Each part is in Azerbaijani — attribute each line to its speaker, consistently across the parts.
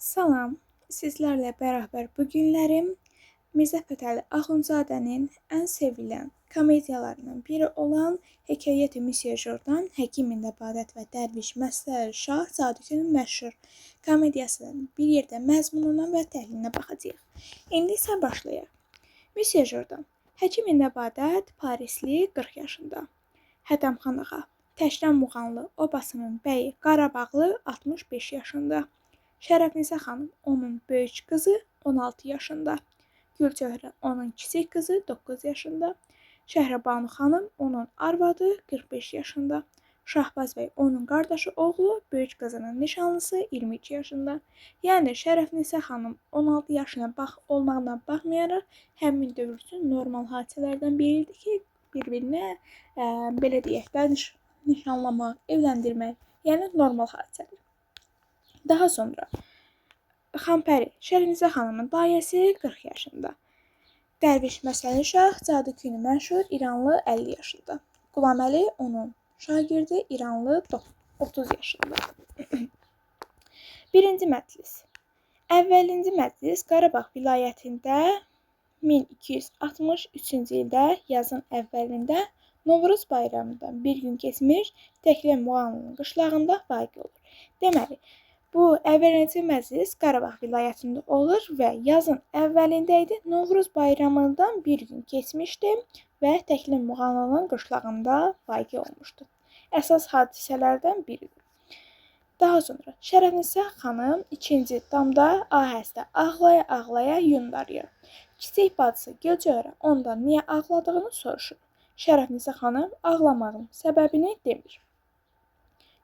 Speaker 1: Salam, sizlərlə bərabər bu günlərim Mirzə Fətəli Axundzadənin ən sevilən komediyalarından biri olan Hekayəti Misye Jordan, Həkimin Nəbadət və Dərviş Məsləhəri Şah Sadüqün məşhur komediyasının bir yerdə məzmununa və təhlilinə baxacağıq. İndi isə başlayaq. Misye Jordan, Həkimin Nəbadət, Parisli, 40 yaşında. Hədəmxan ağa, Təşrən Muğanlı, obasının bəyi, Qarabağlı, 65 yaşında. Şərəfnisə xanım, onun böyük qızı 16 yaşında. Gülçöhrə, onun kiçik qızı 9 yaşında. Şəhrəbanu xanım, onun arvadı 45 yaşında. Şahbaz bəy, onun qardaşı oğlu, böyük qızının nişanlısı 22 yaşında. Yəni Şərəfnisə xanım 16 yaşına olmağına baxmayaraq, həmin dövr üçün normal hadisələrdən biri idi ki, bir-birinə belə deyək də, nişanlamaq, evləndirmək, yəni normal hadisədir. Daha sonra Xanpəri, Şərəfnisə xanımın dayəsi 40 yaşında. Dərviş Məsləhəri Şah, Cadükünü məşhur İranlı 50 yaşında. Qulaməli onun şagirdi İranlı 30 yaşında. Birinci məclis. Əvvəlinci məclis Qarabağ vilayətində 1263-cü ildə yazın əvvəlində Novruz bayramından bir gün keçmiş Təklə Muğanlının qışlağında vaqe olur. Deməli, bu əvvəlinci məclis Qarabağ vilayətində olur və yazın əvvəlində idi. Novruz bayramından bir gün keçmişdi və Təklə Muğanlının qışlağında vaqe olmuşdu. Əsas hadisələrdən biridir. Daha sonra Şərəfnisə xanım 2-ci damda ahəstə ağlaya-ağlaya yun darıyır. Kiçik bacısı Gülçöhrə ondan niyə ağladığını soruşur. Şərəfnisə xanım ağlamağın səbəbini demir.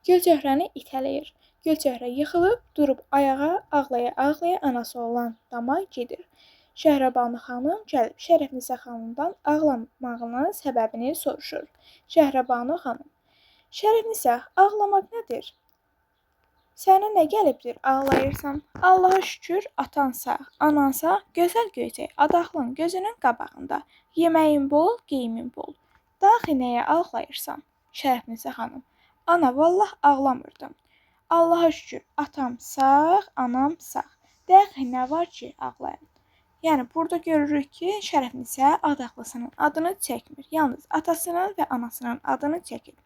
Speaker 1: Gülçöhrəni itələyir. Gülçöhrə yıxılıb, durub ayağa, ağlaya-ağlaya anası olan dama gedir. Şəhrəbanu xanım gəlib Şərəfnisə xanımdan ağlamağının səbəbini soruşur. Şəhrəbanu xanım, Şərəfnisə, ağlamaq nədir? Sənə nə gəlibdir, ağlayırsan? Allaha şükür, atan sağ, anan sağ, gözəl göyçək, adaxlın gözünün qabağında. Yeməyin bol, geyimin bol. Daxı nəyə ağlayırsan? Şərəfnisə xanım, ana, vallah ağlamırdım. Allaha şükür, atam sağ, anam sağ. Dəxi nə var ki, ağlayın. Yəni, burada görürük ki, Şərəfnisə adaxlısının adını çəkmir. Yalnız atasının və anasının adını çəkir.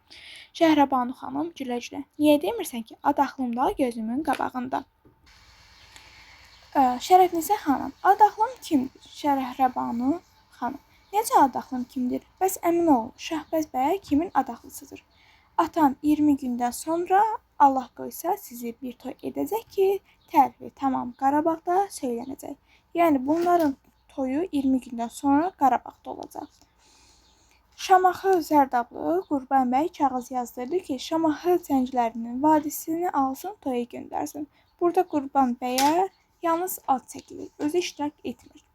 Speaker 1: Şəhrəbanu xanım gülə-gülə. Niyə demirsən ki, adaxlım da gözümün qabağında? Şərəfnisə xanım, adaxlım kimdir? Şəhrəbanu xanım, necə adaxlım kimdir? Bəs əmin ol, Şahbəz bəy kimin adaxlısıdır? Atam 20 gündən sonra Allah qoysa sizi bir toy edəcək ki, tərifi tamam Qarabağda söylənəcək. Yəni bunların toyu 20 gündən sonra Qarabağda olacaq. Şamaxı Zərdablı Qurban bəy kağız yazdırdı ki, Şamaxı cənglərinin vadisini alsın, toya göndərsin. Burada Qurban bəyə yalnız ad çəkilir, özü iştirak etmir.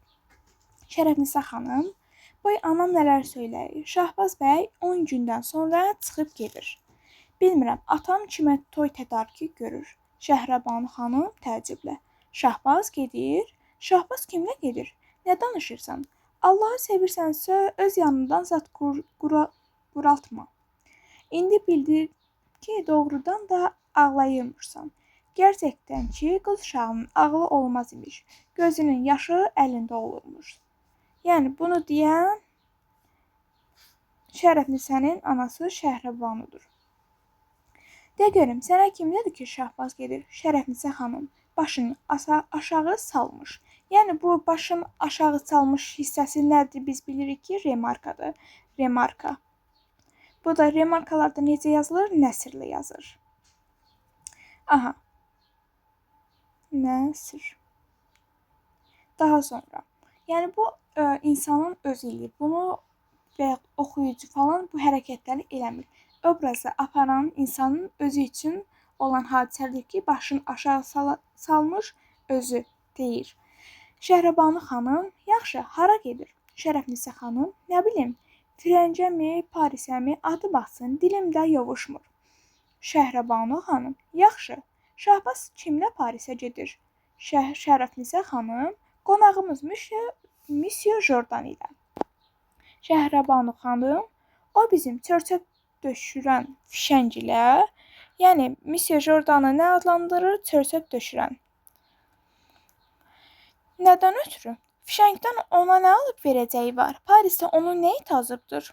Speaker 1: Şərəfnisə xanım, boy anam nələr söyləyir. Şahbaz bəy 10 gündən sonra çıxıb gedir. Bilmirəm, atam kimə toy tədarükü görür. Şəhrəbanu xanım təəccüblə. Şahbaz gedir. Şahbaz kimlə gedir? Nə danışırsan? Allahı sevirsənsə öz yanından zat quraltma. İndi bildir ki, doğrudan da ağlayırmışsan. Gerçəkdən ki, qız uşağının ağlı olmaz imiş. Gözünün yaşı əlində olurmuş. Yəni, bunu deyən Şərəfnisənin anası Şəhrəbanudur. De görüm, sənə kimdədir ki, Şahbaz gedir? Şərəfnisə xanım başını aşağı salmış. Yəni, bu başın aşağı salmış hissəsi nədir? Biz bilirik ki, remarkadır. Remarka. Bu da remarkalarda necə yazılır? Nəsrlə yazır. Aha. Nəsr. Daha sonra. Yəni, bu insanın özü ilə. Bunu və oxuyucu falan bu hərəkətləri eləmir. Obrazı aparan insanın özü üçün olan hadisədir ki, başını aşağı salmış özü deyir. Şəhrəbanu xanım, yaxşı, hara gedir? Şərəfnisə xanım, nə bilim, Firəncəmi, Parisəmi, adı baxsın, dilimdə yovuşmur. Şəhrəbanu xanım, yaxşı, Şahbaz kimlə Parisə gedir? Şərəfnisə xanım, qonağımız Misye Jordan ilə. Şəhrəbanu xanım, o bizim çörçöp döşürən fişəng ilə, yəni Misye Jordanı nə adlandırır? Çörçöp döşürən. Nədən ötürü? Fişəngdən ona nə alıb verəcəyi var? Parisdə onun nə etirazıdır?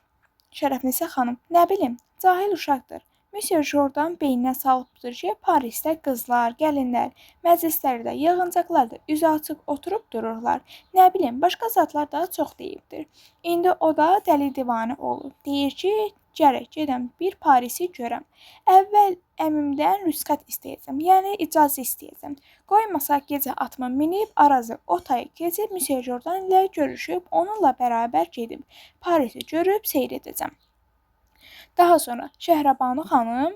Speaker 1: Şərəfinisə xanım, nə bilim, cahil uşaqdır. Müsyo Jordan beyninə salıbdır ki, Parisdə qızlar, gəlinlər, məclislərdə, yığıncaqlarda üzü açıq oturub dururlar. Nə bilim, başqa zatlar da çox deyibdir. İndi o da dəli divanə olub. Deyir ki, gərək gedəm bir Parisi görəm. Əvvəl əmimdən rüsxət istəyəcəm, yəni icazə istəyəcəm. Qoymasa gecə atımı minib, arazı o tayı keçib, Müsyo Jordan ilə görüşüb, onunla bərabər gedib Parisi görüb seyr edəcəm. Daha sonra Şəhrabanu xanım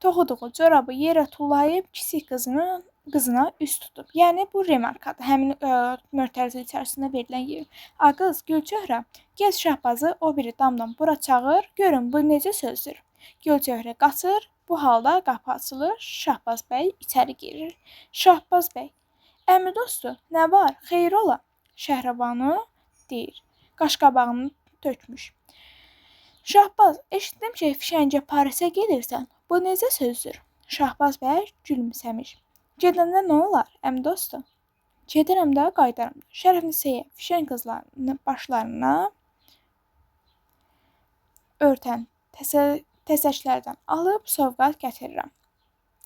Speaker 1: toxuduğu corabı yerə tullayıb kiçik qızına üst tutub. Yəni bu remarkadır. Həmin mötərizə içərisində verilən yer. A qız Gülçöhrə, gəz Şahbazı o biri damdan bura çağır, görün bu necə sözdür. Gülçöhrə qaçır. Bu halda qapı açılır. Şahbaz bəy içəri girir. Şahbaz bəy, əmi dostu, nə var? Xeyir ola. Şəhrabanu deyir. Qaşqabağını tökmüş. Şahbaz, eşitdim ki, fişəngə Parisə gedirsən. Bu necə sözdür? Şahbaz bəy gülümsəmiş. Gedəndə nə olar, əmi dostu? Gedirəm də, qaydaram da. Şərəfnisəyə fişəng qızlarının başlarına örtən təsəklərdən alıb sovqat gətirirəm.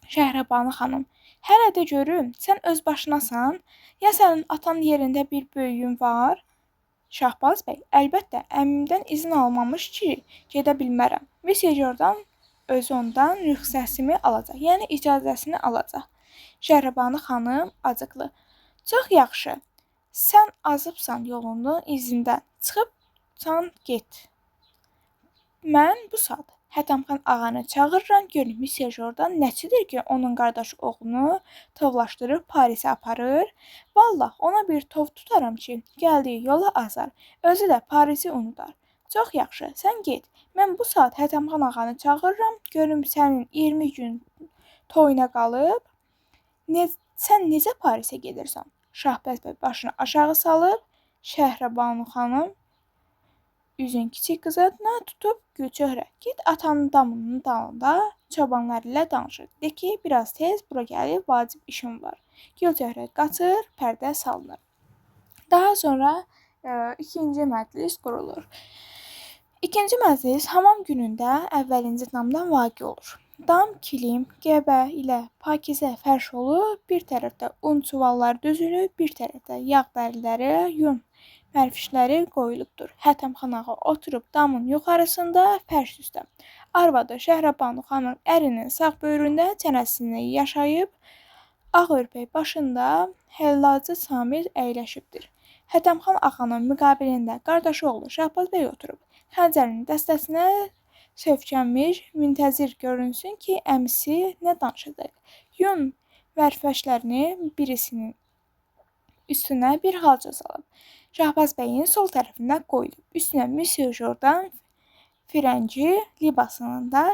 Speaker 1: Şəhrabanu xanım, hələ də görüm, sən öz başınasan, ya sənin atan yerində bir böyüyün var? Şahbaz bəy, əlbəttə, əmimdən izin almamış ki, gedə bilmərəm. Müsyo Jordan özü ondan rüxsətimi alacaq, yəni icazəsini alacaq. Şəhrabanu xanım acıqlı. Çox yaxşı, sən azıbsan yolunun izindən, çıxıbsan get. Mən bu saat Hətəmxan ağanı çağırıram, görün Müsyo Jordan nəçidir ki, onun qardaşı oğlunu tovlaşdırıb Parisə aparır. Vallah, ona bir tov tutaram ki, gəldiyi yola azar, özü də Parisi unudar. Çox yaxşı, sən get. Mən bu saat Hətəmxan ağanı çağırıram, görüm sənin 20 gün toyuna qalıb. Sən necə Parisə gedirsən? Şahbəz bəy başını aşağı salıb, Şəhrabanu xanım üzün kiçik qızına tutub, Gülçöhrə, get atanın damının dalında çobanlar ilə danışır. De ki, biraz tez bura gəlib, vacib işim var. Gülçöhrə qaçır, pərdə salınır. Daha sonra ikinci məclis qurulur. İkinci məclis hamam günündə əvvəlinci damdan vaqe olur. Dam, kilim, qəbə ilə pakizə fərş olub, bir tərəfdə un çuvalları düzülüb, bir tərəfdə yağ bəriləri, yun mərfişləri qoyulubdur. Hətəmxan ağa oturub damın yuxarısında fərş üstə. Arvadı Şəhrabanu xanım ərinin sağ böyründə çənəsini yaşayıb, ağ örpək başında həllacı Samir əyləşibdir. Hətəmxan ağanın müqabilində qardaşı oğlu Şahbaz bəy oturub. Xəncərin dəstəsinə söykənmiş, müntəzir görünsün ki, əmisi nə danışacaq. Yun vərfəşlərini birisinin üstünə bir halca salıb. Şahbaz bəyin sol tərəfində qoyulub. Üstünə Müsyo Jordan firəngi libasında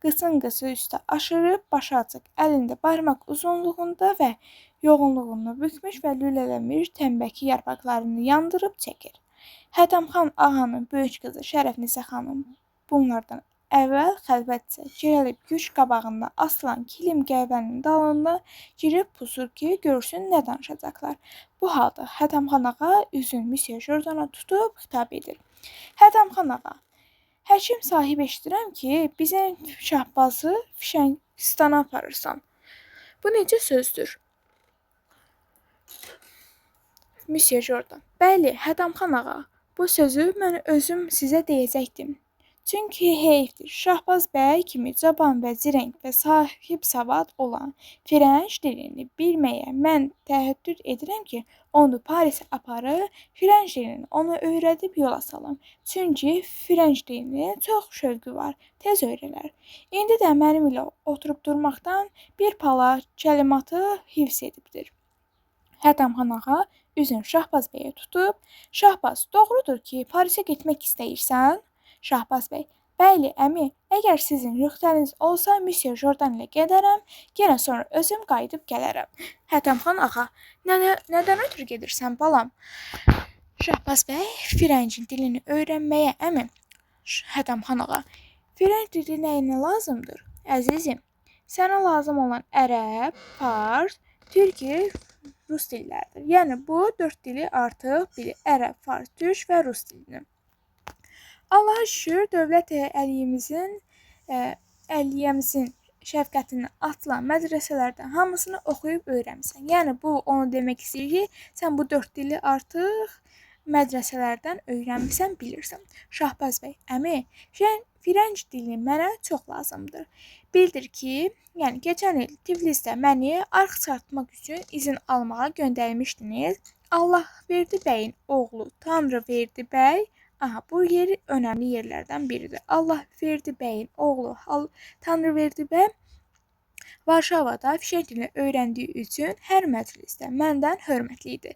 Speaker 1: qısın-qısı üstə aşırıb, başı açıq, əlində barmaq uzunluğunda və yoğunluğunu bükmüş və lülələnmiş tənbəki yarpaqlarını yandırıb çəkir. Hətəmxan ağanın böyük qızı Şərəfnisə xanım bunlardan əvvəl xəlvətcə gəlib güc qabağında asılan kilim qəvənin dalında girib pusur ki, görsün nə danışacaqlar. Bu halda Hətəmxan ağa üzün Müsyo Jordana tutub xitab edir. Hətəmxan ağa, həkim sahib eşidirəm ki, bizim Şahbazı fişəngistana aparırsan. Bu necə sözdür? Müsyo Jordan, bəli, Hətəmxan ağa, bu sözü mən özüm sizə deyəcəkdim. Çünki heyfdir, Şahbaz bəy kimi cavan və zirəng və sahib savad olan firənc dilini bilməyə mən təəddüd edirəm ki, onu Parisə aparıb, firənc dilini ona öyrədib yola salam. Çünki firənc dilini çox şövqü var, tez öyrələr. İndi də mənim ilə oturub durmaqdan bir pala kəlimatı hifz edibdir. Hətəmxan ağa üzün Şahbaz bəyə tutub, Şahbaz, doğrudur ki, Parisə getmək istəyirsən? Şahbaz bəy, bəli, əmi, əgər sizin rüxsətiniz olsa, Müsyo Jordan ilə gedərəm, yenə sonra özüm qayıdıb gələrəm. Hətəmxan ağa, nədən ötürü gedirsən, balam? Şahbaz bəy, firəncin dilini öyrənməyə, əmi. Hətəmxan ağa, firənc dili nəyinə lazımdır? Əzizim, sənə lazım olan ərəb, fars, türki rus dilləridir. Yəni bu 4 dili artıq bilir. Ərəb, fars, türk və rus dilini. Allaha şükür dövlət Əliyəmizin şəfqətindən atılan mədrəsələrdən hamısını oxuyub öyrənmisən. Yəni bu onu demək istəyir ki, sən bu 4 dili artıq mədrəsələrdən öyrənmisən, bilirsən. Şahbaz bəy, əmi, Firənc dili mənə çox lazımdır. Bildir ki, yəni keçən il Tiflisdə məni arx çarpmaq üçün izin almağa göndərmişdiniz. Allahverdi bəyin oğlu Tanrıverdi bəy, bu yer önəmli yerlərdən biridir. Allahverdi bəyin oğlu Tanrıverdi bəy Varşavada fişək dilini öyrəndiyi üçün hər məclisdə məndən hörmətli idi.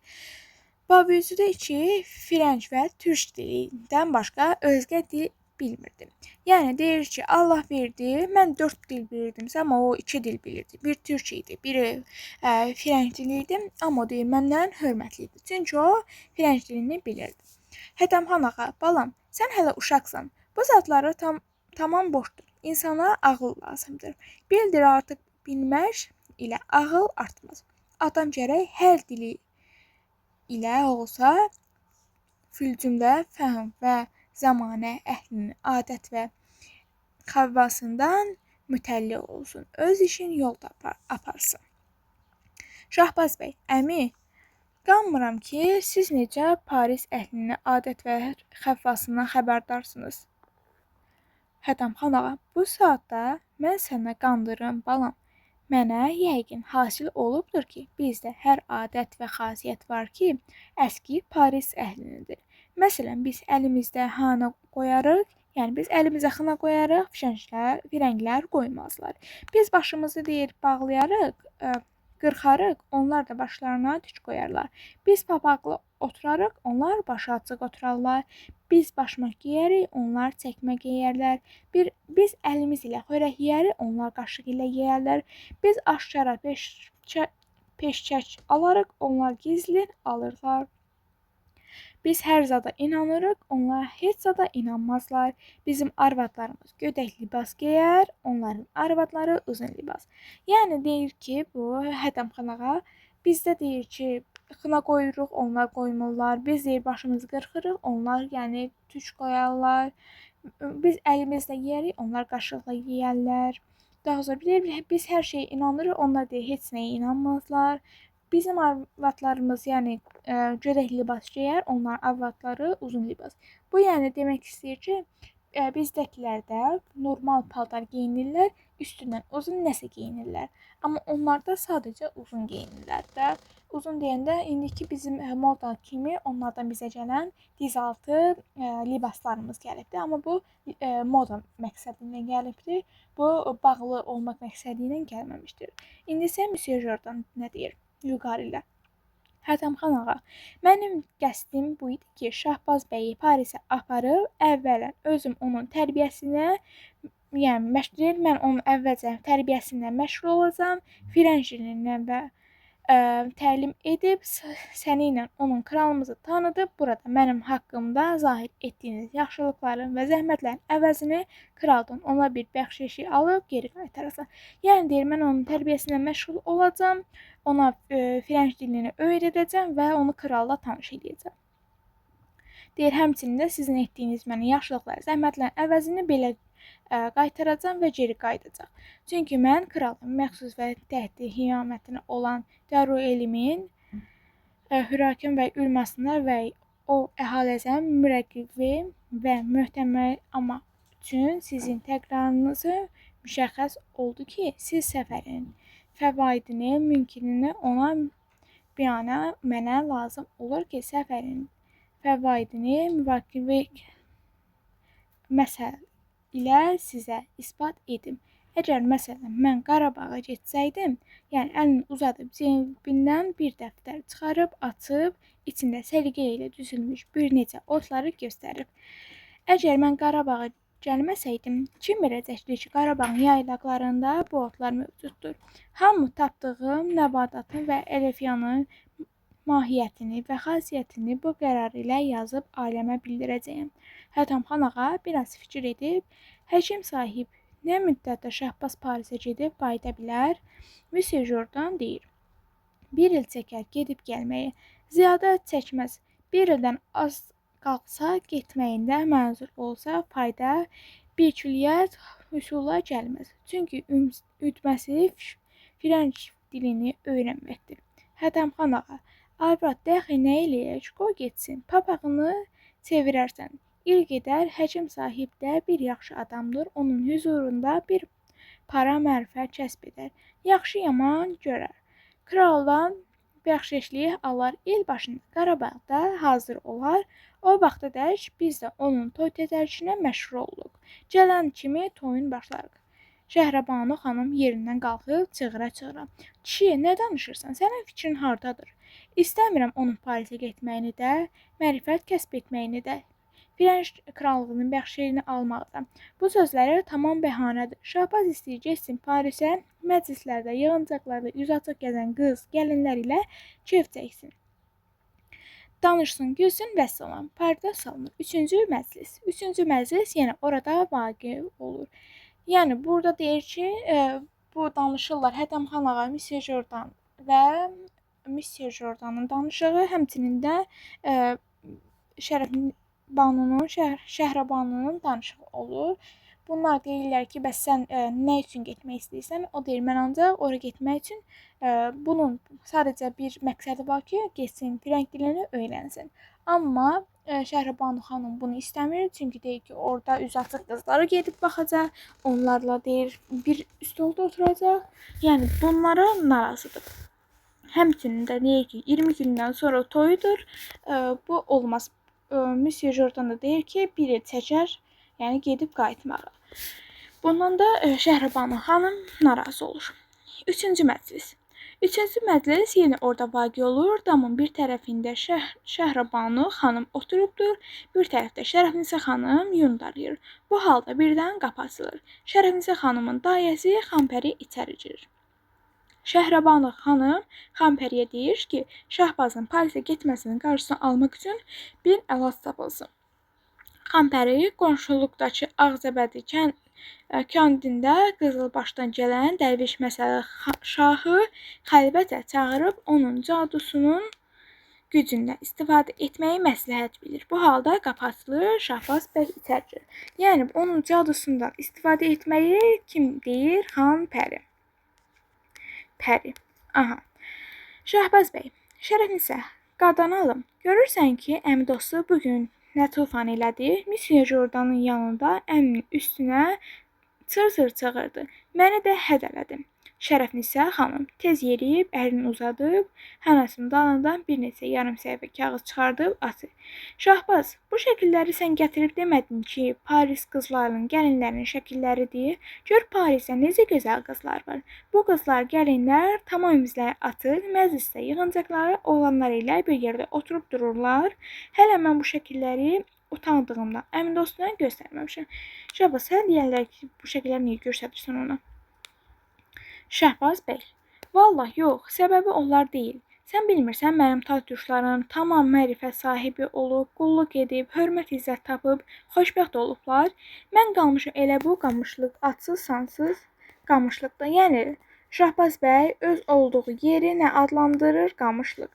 Speaker 1: Bavucudu ki, Firənc və türk dilindən başqa özgə dil bilmirdim. Yəni deyir ki, Allah verdi, mən 4 dil bilirdimsə, amma o 2 dil bilirdi. Bir türk idi, biri Firənc dili idi, amma o deyir məndən hörmətli idi. Çünki o Firənc dilini bilirdi. Hətəmxan ağa, balam, sən hələ uşaqsan. Bu zatları tamam boşdur. İnsana ağıl lazımdır. Bildir artıq bilmək ilə ağıl artmaz. Adam gərək hər dili ilə olsa, fülcümdə fəhm və zamanə əhlinin adət və xavvasından mütəlli olsun. Öz işin yolda aparsın. Şahbaz bəy, əmi, qanmıram ki, siz necə Paris əhlinin adət və xəvvasından xəbərdarsınız. Hətəmxan ağa, bu saatda mən sənə qandırım, balam. Mənə yəqin hasil olubdur ki, bizdə hər adət və xasiyyət var ki, əski Paris əhlinidir. Məsələn, biz əlimizdə xana qoyarıq, yəni biz əlimizə xana qoyarıq, firənglər qoymazlar. Biz başımızı deyir bağlayarıq, qırxarıq, onlar da başlarına tüc qoyarlar. Biz papaqlı oturarıq, onlar başı açıq oturarlar. Biz başmaq geyərik, onlar çəkmə geyərlər. Biz əlimiz ilə xörək yeyərik, onlar qaşıq ilə yeyərlər. Biz aşkara peşkək alarıq, onlar gizli alırlar. Biz hər zada inanırıq, onlar heç zada inanmazlar. Bizim arvadlarımız gödək libas geyər, onların arvadları uzun libas. Yəni deyir ki, bu Hətəmxan ağa, bizdə deyir ki, xına qoyuruq, onlar qoymurlar. Biz deyir başımızı qırxırıq, onlar yəni tüc qoyarlar. Biz əlimizlə yeyərik, onlar qaşıqla yeyərlər. Daha sonra deyir, biz hər şeyə inanırıq, onlar deyir heç nəyə inanmazlar. Bizim arvadlarımız yəni gödək libas geyər, onlar arvadları uzun libas. Bu yəni demək istəyir ki, bizdəkilər də normal paltar geyinirlər, üstündən uzun nəsə geyinirlər. Amma onlar da sadəcə uzun geyinirlər də. Uzun deyəndə indiki bizim moda kimi onlardan bizə gələn dizaltı libaslarımız gəlibdir. Amma bu moda məqsədindən gəlibdir. Bu bağlı olmaq məqsədi ilə gəlməmişdir. İndi isə Monsieur Jordan nə deyir? Yuqarı ilə. Hətəmxan ağa, mənim qəsdim bu idi ki, Şahbaz bəyi Parisə aparıb, əvvələn özüm onun tərbiyəsinə, yəni məşğul, mən onun əvvəlcə tərbiyəsindən məşğul olacağam, Firənc dilindən və təlim edib, səni ilə onun kralımızı tanıdıb, burada mənim haqqımda zahir etdiyiniz yaxşılıqların və zəhmətlərin əvəzini kraldan ona bir bəxşişi alıb geri qaytaracaq. Yəni deyir, mən onun tərbiyəsindən məşğul olacağam, ona Firənc dilini öyrədəcəm və onu kralla tanış edəcəm. Deyir, həmçinin də sizin etdiyiniz mənə yaxşılıqlar, zəhmətlərin əvəzini belə qaytaracam və geri qayıdacaq. Çünki mən kralın məxsus və təhti hiyamətini olan Daruelimin hürakim və ülmasına və o əhalizənin mürəqqibi və möhtəməl ama üçün sizin təqrarınızı müşəxəs oldu ki, siz səfərin fəvaidini, mümkününü ona biyana mənə lazım olur ki, səfərin fəvaidini müvafiq məsəl ilə sizə isbat edim. Əgər məsələn mən Qarabağa getsəydim, yəni əlini uzadıb cebindən bir dəftər çıxarıb, açıb, içində səliqə ilə düzülmüş bir neçə otları göstərib. Əgər mən Qarabağa gəlməsəydim, kim biləcəkdir ki, Qarabağın yaylaqlarında bu otlar mövcuddur. Hamı tapdığım nəbatatın və əlifyanın mahiyyətini və xasiyyətini bu qərar ilə yazıb aləmə bildirəcəyəm. Hətəmxan ağa biraz fikir edib, həkim sahib nə müddətdə Şahbaz Parisə gedib qayıda bilər? Monsieur Jordan deyir, Bir il çəkər gedib gəlməyə, ziyadə çəkməz. Bir ildən az qalsa getməyində mənzur olsa fayda, bir külliyət hüsula gəlməz. Çünki üdməsi Frenç dilini öyrənməkdir. Hətəmxan ağa, arvad dəxi nə eləyək, qoy getsin, papağını çevirərsən. İl gedər, həkim sahib də bir yaxşı adamdır, onun hüzurunda bir para mərifət kəsb edər, yaxşı yaman görər. Kraldan bəxşişlik alar, il başında Qarabağda hazır olar. O vaxtadək biz də onun toy tədarükünə məşğul olduq. Gələn kimi toyun başlarıq. Şəhrabanu xanım yerindən qalxıb çığıra-çığıra: "Kişi, nə danışırsan? Sənin fikrin hardadır? İstəmirəm onun Parisə getməyini də, mərifət kəsb etməyini də, Frenç krallığının bəxşiyini almağı da. Bu sözləri tamam bəhanədir. Şahbaz istəyir getsin Parisə, məclislərdə, yığıncaqlarda üz açıq gəzən qız, gəlinlər ilə keyf çəksin. Danışsın, gülsün, vəssalam. Pərdə salınır. Üçüncü məclis yenə orada vaqe olur. Yəni burada deyir ki, bu danışırlar Hətəmxan ağa, Monsieur Jordan və Monsieur Jordanın danışığı, həmçinin də Şəhrəbanunun danışığı olur. Bunlar deyirlər ki, bəs sən nə üçün getmək istəyirsən? O deyir, mən ancaq ora getmək üçün bunun sadəcə bir məqsədi var ki, getsin, Frenç dilini öyrənsin. Amma Şəhrəbanu xanım bunu istəmir, çünki deyir ki, orada üz açıq qızlara gedib baxacaq, onlarla deyir bir stolda oturacaq. Yəni bunlara narazıdır. Həmçinin də deyir ki, 20 gündən sonra toyudur, bu olmaz. Monsieur Jordan da deyir ki, bir il çəkər, yəni gedib qayıtmağa. Bundan da Şəhrəbanu xanım narazı olur. Üçüncü məclis yenə orada vaqe olur. Damın bir tərəfində Şəhrəbanu xanım oturubdur, bir tərəfdə Şərəfnisə xanım yun darayır. Bu halda birdən qapı açılır. Şərəfnisə xanımın dayəsi Xampəri içəri girir. Şəhrəbanu xanım Xampəriyə deyir ki, Şahbazın Parisə getməsinin qarşısını almaq üçün bir əlac tapılsın. Xampəri qonşuluqdakı Ağzəbədi kəndində Qızılbaşdan gələn Dərviş Məsəli şahı xəlvətə çağırıb onun cadusunun gücündən istifadə etməyi məsləhət bilir. Bu halda qapı açılır, Şahbaz bəy içəri girir. Yəni onun cadusundan istifadə etməyi kim deyir? Xampəri. Aha. Şahbaz bəy, Şərəfnisə, qadanalım. Görürsən ki, əmi dostu bugün nə tufan elədi? Monsieur Jordanın yanında əminin üstünə çır-çır çığırdı. Məni də hədələdi. Şərəfnisə xanım tez yeriyib, əlini uzadıb, hənəsinin dalından bir neçə yarım səhifə kağız çıxardıb atır. Şahbaz, bu şəkilləri sən gətirib demədin ki, Paris qızlarının, gəlinlərinin şəkilləridir. Gör Parisdə necə gözəl qızlar var. Bu qızlar, gəlinlər tamam izləri atır, məclisdə yığıncaqları olanlar ilə bir yerdə oturub dururlar. Hələ mən bu şəkilləri utandığımdan əmin dostuna göstərməmişəm. Şahbaz, sən deyərlər ki, bu şəkilləri niyə göstərirsən ona? Şahbaz bəy, vallah yox, səbəbi onlar deyil. Sən bilmirsən, mənim tatürklərim tamam mərifət sahibi olub, qulluq edib, hörmət izzət tapıb, xoşbəxt olublar. Mən qalmışım elə bu qamışlıq, atsız-sansız qamışlıqda. Yəni, Şahbaz bəy öz olduğu yeri nə adlandırır? Qamışlıq.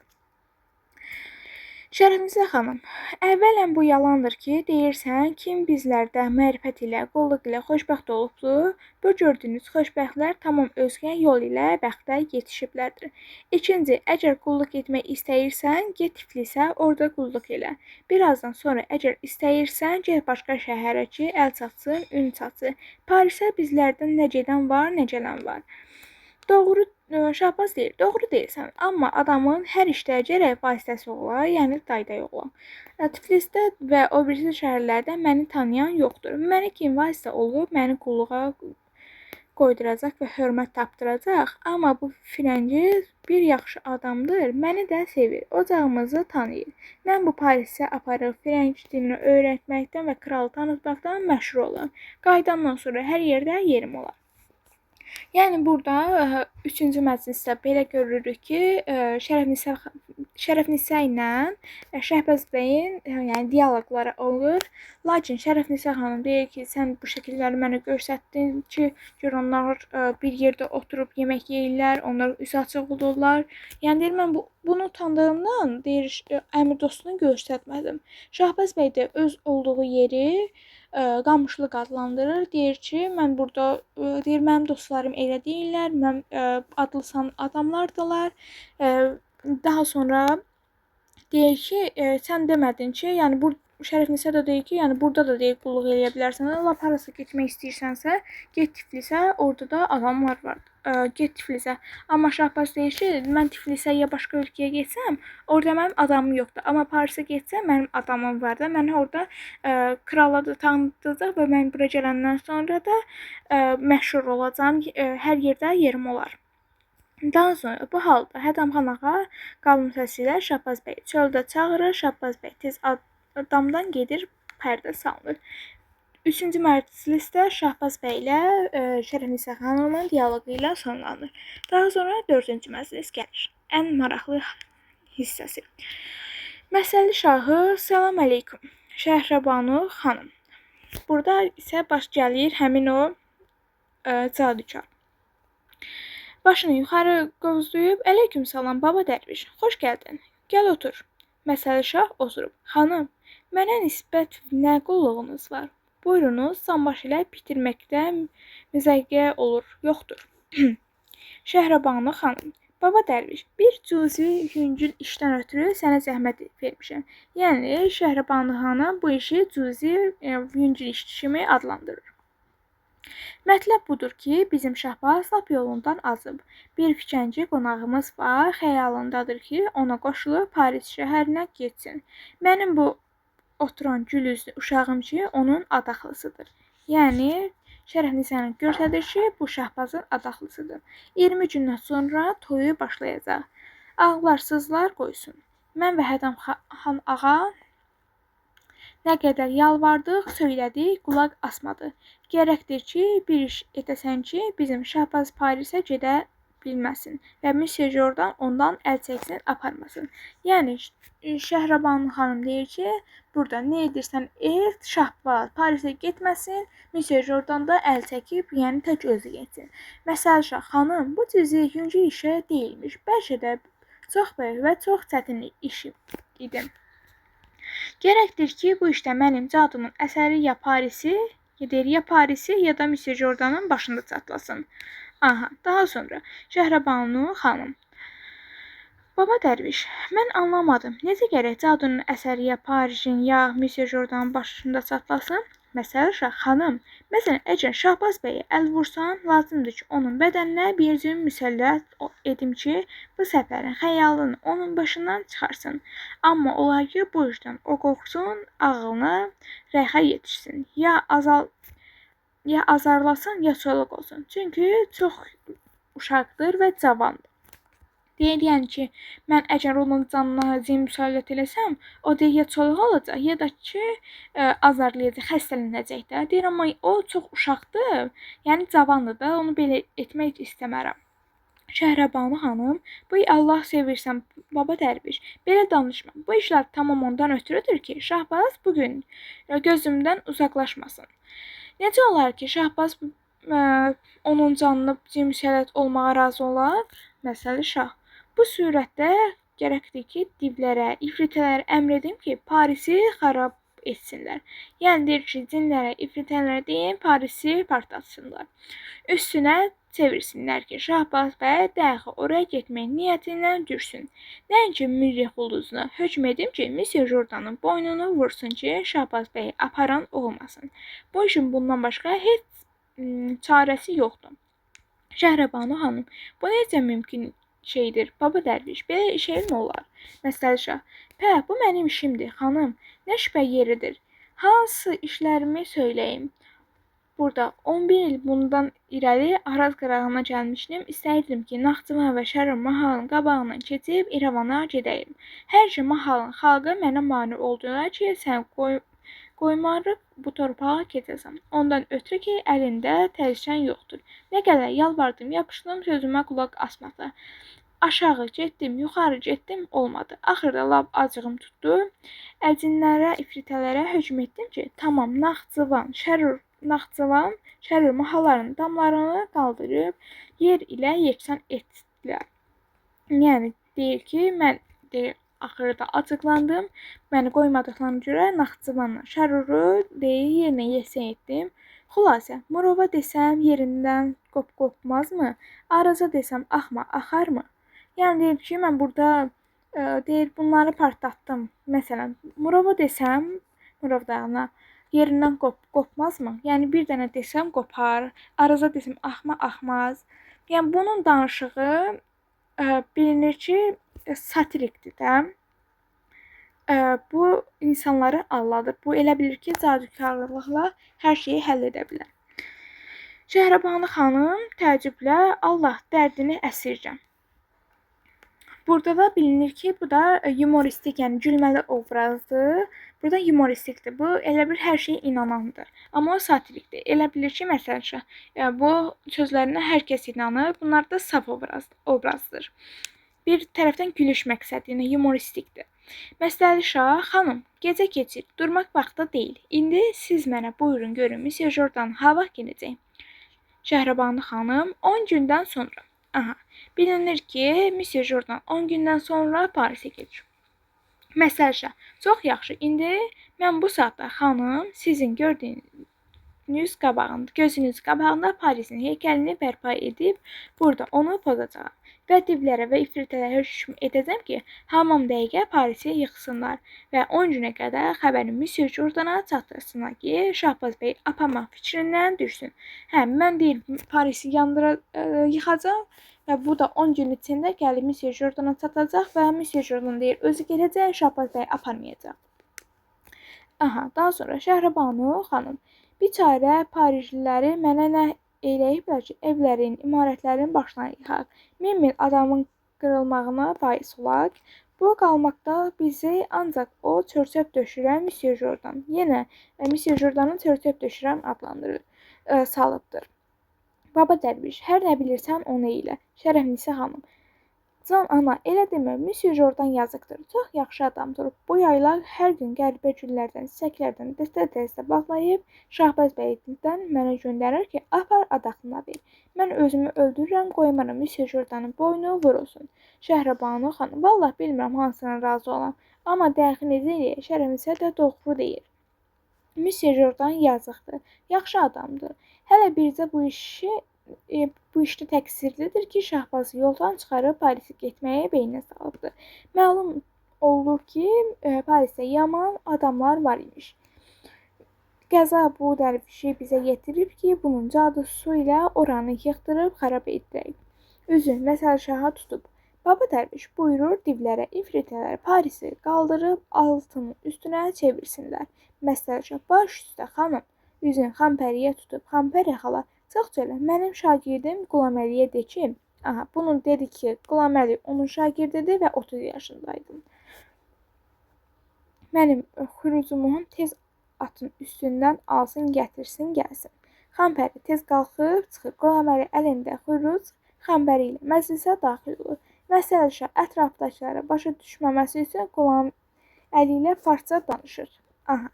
Speaker 1: Şərəfnisə xanım, əvvələn bu yalandır ki, deyirsən, kim bizlərdə mərifət ilə, qulluq ilə xoşbəxt olubdur, bu gördüyünüz xoşbəxtlər tamam özgə yol ilə bəxtə yetişiblərdir. İkinci, əgər qulluq etmək istəyirsən, get Tiflisə, orada qulluq elə. Birazdan sonra əgər istəyirsən, get başqa şəhərə ki, əl çatsın, ün çatsın. Parisə bizlərdən nə gedən var, nə gələn var. Doğru, Şahbaz deyir, doğru deyirsən, amma adamın hər işdə gərək vasitəsi ola, yəni dayday ola. Tiflisdə və o birisi şəhərlərdə məni tanıyan yoxdur. Mənə kim vasitə olub, məni qulluğa qoyduracaq və hörmət tapdıracaq, amma bu Frengiz bir yaxşı adamdır, məni də sevir, ocağımızı tanıyır. Mən bu Parisə aparıb Frenç dilini öyrətməkdən və kralı tanıtmaqdan məşhur olam. Qaydandan sonra hər yerdə yerim olar. Yəni burada 3-cü məclisdə belə görürük ki, Şərəfnisə ilə Şəhbəz bəyin yəni dialoqları olur. Lakin Şərəfnisə xanım deyir ki, sən bu şəkilləri mənə göstərdin ki, gör onlar bir yerdə oturub yemək yeyirlər, onlar üzü açıq olurlar. Yəni deyir mən bunu utandığımdan deyir əmir dostunu göstərmədim. Şəhbəz bəy də öz olduğu yeri Qamışlıq adlandırır. Deyir ki, mən burada deyir mənim dostlarım elə deyirlər, mən adlı-sanlı adamlardılar. Daha sonra deyir ki, sən demədin ki, yəni Şərəfnisə də deyir ki, yəni burada da deyir qulluq eləyə bilərsən. Lap harasa getmək istəyirsənsə, get Tiflisə, orada da adamlar var. Get Tiflisə. Amma Şahbaz deyir ki, mən Tiflisə ya başqa ölkəyə getsəm, orada mənim adamım yoxdur. Amma Parisə getsəm, mənim adamım var da. Məni orada krala da tanıdacaq və mən bura gələndən sonra da məşhur olacağam. Hər yerdə yerim olar. Daha sonra bu halda Hədəmxan ağa qalın səsi ilə Şahbaz bəyi çöldə çağırır. Şahbaz bəy tez damdan gedir, pərdə salınır. 3-cü məclisdə Şahbaz bəy ilə Şərəfnisə xanımın dialoqu ilə sonlanır. Daha sonra 4-cü məclis gəlir. Ən maraqlı hissəsi. Məsəlli şahı, salam əleykum. Şəhrəbanu xanım. Burada isə baş gəlir həmin o cadükar. Başını yuxarı qovzduyub, əleykum salam baba dərviş, xoş gəldin, gəl otur. Məsəli şah oturub, xanım, mənə nisbət nə qulluğunuz var? Buyurunuz, sambaş ilə bitirməkdə müzəqqə olur, yoxdur. Şəhrəbanu xanım, baba dərviş, bir cüzi yüngül işdən ötürü sənə zəhmət vermişəm. Yəni, Şəhrəbanu xanım bu işi cüzi yüngül iş kimi adlandırır. Mətləb budur ki, bizim Şahbaz lap yolundan azıb. Bir fikənci qonağımız var, xəyalındadır ki, ona qoşulub Paris şəhərinə getsin. Mənim bu oturan gül üzlü uşağım ki, onun adaxlısıdır. Yəni, Şərəfnisəni göstərir ki, bu Şahbazın adaxlısıdır. 20 gündən sonra toyu başlayacaq. Ağlarsızlar qoysun. Mən və Hədəmxan ağa nə qədər yalvardıq, söylədik, qulaq asmadı. Gərəkdir ki, bir iş edəsən ki, bizim Şahbaz Parisə gedə bilməsin və Monsieur Jordan ondan əl çəksin, aparmasın. Yəni, Şəhrəbanu xanım deyir ki, burada nə edirsən et, Şahbaz Parisə getməsin, Monsieur Jordan da əl çəkib, yəni tək özü getsin. Məsəl şah, xanım, bu cüzi yüngül işə deyilmiş, bəlkə də çox böyük və çox çətin iş idi. Gərəkdir ki, bu işdə mənim cadumun əsəri ya Parisi ya da Monsieur Jordanın başında çatlasın. Aha, daha sonra Şəhrəbanu xanım. Baba dərviş, mən anlamadım. Necə gərək cadunun əsəri ya Parisin ya Monsieur Jordanın başında çatlasın? Məsələ şah, xanım, məsələn, əgər Şahbaz bəyə əl vursan, lazımdır ki, onun bədəninə bir cüm müsəllət edim ki, bu səfərin xəyalını onun başından çıxarsın. Amma olar ki, bu işdən o qorxsun, ağılına rəxa yetişsin. Ya azarlasın, ya çoluq olsun. Çünki çox uşaqdır və cavandır. Deyirəm ki, mən əgər onun canına zim müsallət eləsəm, o da ya çoluq olacaq, ya da ki, azarlayacaq, xəstələnəcək də. Deyirəm, amma o çox uşaqdır, yəni cavandır da, onu belə etmək istəmərəm. Şəhrəbanu xanım, bu Allah sevirsən, baba dərviş, belə danışma. Bu işlər tamam ondan ötürüdür ki, Şahbaz bugün gözümdən uzaqlaşmasın. Necə olar ki, Şahbaz onun canını cim müsəllət olmağa razı olar? Məsələ şah. Bu surətdə gərəkdir ki, divlərə, ifritələrə əmr edim ki, Parisi xarab etsinlər. Yəni deyir ki, cinlərə, ifritələrə deyin, Parisi partlatsınlar. Üstünə çevirsinlər ki, Şahbaz bəy dəxi oraya getmək niyyətinə düşsün. Nəinki Mürrix ulduzuna hökm edim ki, Monsieur Jordanın boynunu vursun ki, Şahbaz bəyi aparan olmasın. Bu işin bundan başqa heç çarəsi yoxdur. Şəhrəbanu xanım, bu necə mümkün şeydir, baba dərviş, belə şey mi olar? Məsəl şah, bu mənim işimdir, xanım, nə şübhə yeridir. Hansı işlərimi söyləyim? Burada 11 il bundan irəli Araz qırağına gəlmişdim, istəyirdim ki, Naxçıvan və Şərur mahalın qabağından keçib İrəvana gedəyim. Hər şey mahalın xalqı mənə mane oldular ki, sən qoymarıq bu torpağa keçəsən. Ondan ötürü ki, əlində təzyiqən yoxdur. Nə qədər yalvardım, yapışdım sözümə qulaq asmadı. aşağı getdim, yuxarı getdim, olmadı. Axırda lap acığım tutdu. Əcinlərə, ifritələrə hökm etdim ki, tamam, Naxçıvan, Şərur mahallarının damlarını qaldırıb yer ilə yeksan etdilər. Yəni deyir ki, mən deyir, axırda açıqlandım. Məni qoymadıqlarına görə Naxçıvanla Şəruru deyir, yerinə yeksan etdim. Xülasə, Murova desəm yerindən qopmazmı? Araza desəm axma axarmı? Yəni deyir ki, mən burada deyir bunları partlatdım. Məsələn, Murova desəm, Murov dağına yerindən qopmazmı? Yəni bir dənə desəm qopar, Araza desəm axmaz. Yəni bunun danışığı bilinir ki, satirikdir də. Bu insanları aldadır. Bu elə bilir ki, cadukarlıqla hər şeyi həll edə bilər. Şəhrabanu xanım təəccüblə Allah dərdini əsirgəm. Burada da bilinir ki, bu da humoristik, yəni gülməli obrazdır. Burada humoristikdir. Bu elə bir hər şeyə inanandır. Amma o satirikdir. Elə bilir ki, məsələn, bu sözlərinə hər kəs inanır. Bunlar da saf obrazdır. Bir tərəfdən gülüş məqsədi, yəni humoristikdir. Məsləli Şah, xanım, gecə keçir, durmaq vaxtı deyil. İndi siz mənə buyurun görün, Monsieur Jordan ha vaxt gedəcək? Şəhrabanu xanım, 10 gündən sonra. Aha, bilinir ki, Monsieur Jordan 10 gündən sonra Parisə gedir. Məsəl Şah, çox yaxşı. İndi mən bu saatda xanım sizin gördüyünüz qabağında, gözünüz qabağında Parisin heykəlini bərpa edib burada onu pozacağam. Və divlərə və ifritələrə hökm edəcəm ki, hamam dəqiqə Parisi yıxsınlar və 10 günə qədər xəbəri Monsieur Jordana çatdırsınlar ki, Şahbaz bəy aparmaq fikrindən düşsün. Hə, mən deyil, Parisi yıxacaq və bu da 10 gün içində gəlib Monsieur Jordana çatacaq və Monsieur Jordan deyir, özü gələcək, Şahbaz bəy aparmayacaq. Aha, daha sonra Şəhrabanu xanım, biçarə Parisliləri mənə nə eləyiblər ki, evlərin, imarətlərin başlarına yıxaq. Min adamın qırılmağına bais olaq. Bu qalmaqda bizi ancaq o çörçöp döşürən Monsieur Jordan, yenə Monsieur Jordan'ın çörçöp döşürən adlandırır, salıbdır. Baba dərviş, hər nə bilirsən onu elə. Şərəfnisi xanım. Can ana, elə demə, Monsieur Jordan yazıqdır. Çox yaxşı adamdır. Bu yaylar hər gün qəribə güllərdən, çiçəklərdən dəstə-dəstə bağlayıb Şahbaz bəydən mənə göndərir ki, apar adaxına ver. Mən özümü öldürürəm, qoymaram Monsieur Jordan'ın boynu vurulsun. Şəhrabanu xanım, vallah bilmirəm hansına razı olam. Amma dəxi necə eləyək, şərəfnisə də doğru deyir. Monsieur Jordan yazıqdır, yaxşı adamdır. Hələ bircə bu işdə təqsirlidir ki, Şahbazı yoldan çıxarıb Parisə getməyə beyninə salıbdır. Məlum olur ki, Parisdə yaman adamlar var imiş. Qəza bu dərvişi bizə yetirib ki, bunun cadusu ilə oranı yıxdırıb xarab edək. Üzün Məsəl Şaha tutub. Baba dərviş buyurur divlərə, ifritələrə Parisi qaldırıb altının üstünə çevirsinlər. Məsəl Şah baş üstə xanım, üzün Xampəriyə tutub. Xampəri xala, çox çələ, mənim şagirdim Qulaməliyə de ki, aha, bunu dedi ki, Qulaməli onun şagirdidir və 30 yaşındaydım. Mənim xürucumun tez atın üstündən alsın, gətirsin, gəlsin. Xampəri tez qalxıb çıxır. Qulaməli əlində xüruc Xampəri ilə məclisə daxil olur. Məsəl Şah ətrafdakılara başa düşməməsi üçün Qulam əli ilə farsça danışır. Aha.